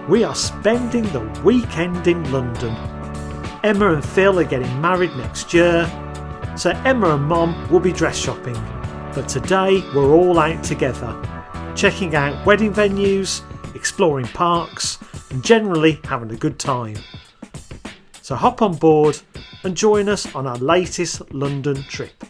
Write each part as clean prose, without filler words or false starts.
we are spending the weekend in London. Emma and Phil are getting married next year, so Emma and Mom will be dress shopping. But today we're all out together, checking out wedding venues, exploring parks and generally having a good time. So hop on board and join us on our latest London trip.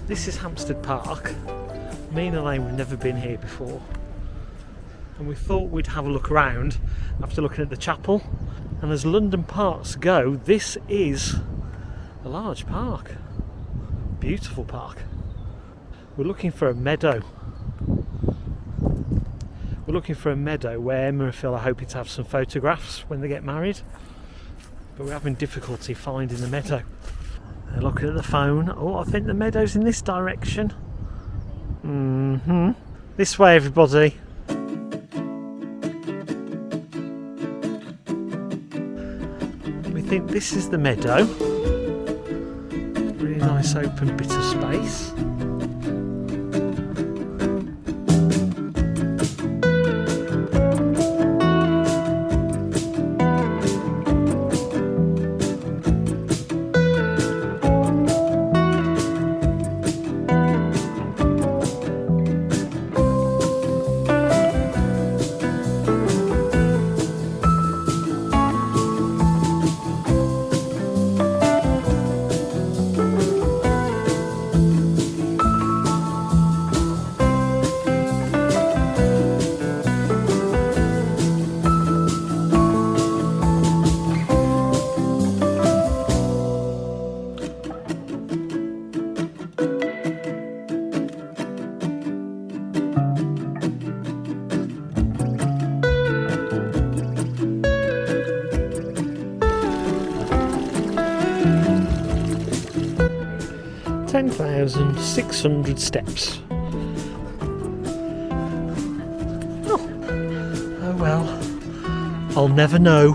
This is Hampstead Park. Me and Elaine have never been here before, and we thought we'd have a look around after looking at the chapel. And as London parks go, this is a large park, beautiful park. We're looking for a meadow. We're looking for a meadow where Emma and Phil are hoping to have some photographs when they get married, but we're having difficulty finding the meadow. They're looking at the phone. Oh, I think the meadow's in this direction. This way, everybody. We think this is the meadow. Really nice open bit of space. 10,600 steps. Oh well, I'll never know.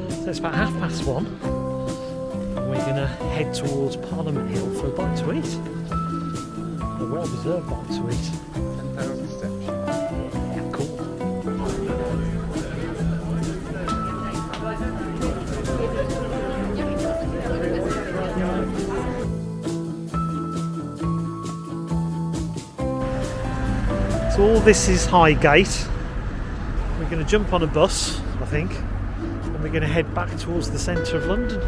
So it's about 1:30. And we're going to head towards Parliament Hill for a bite to eat. A well-deserved bite to eat. 10,000 steps. Yeah, cool. So all this is Highgate. We're going to jump on a bus, I think, and we're going to head back towards the centre of London.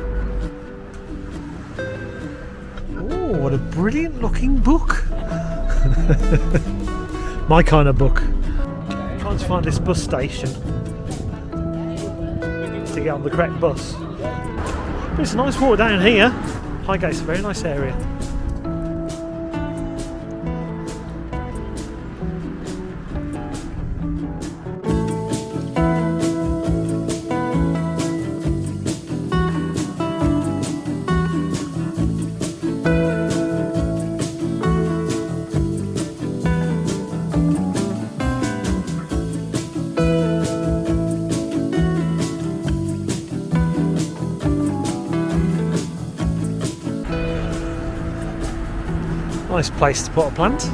Oh, what a brilliant looking book. My kind of book. I'm trying to find this bus station to get on the correct bus. But it's a nice walk down here. Highgate's a very nice area. Nice place to put a plant.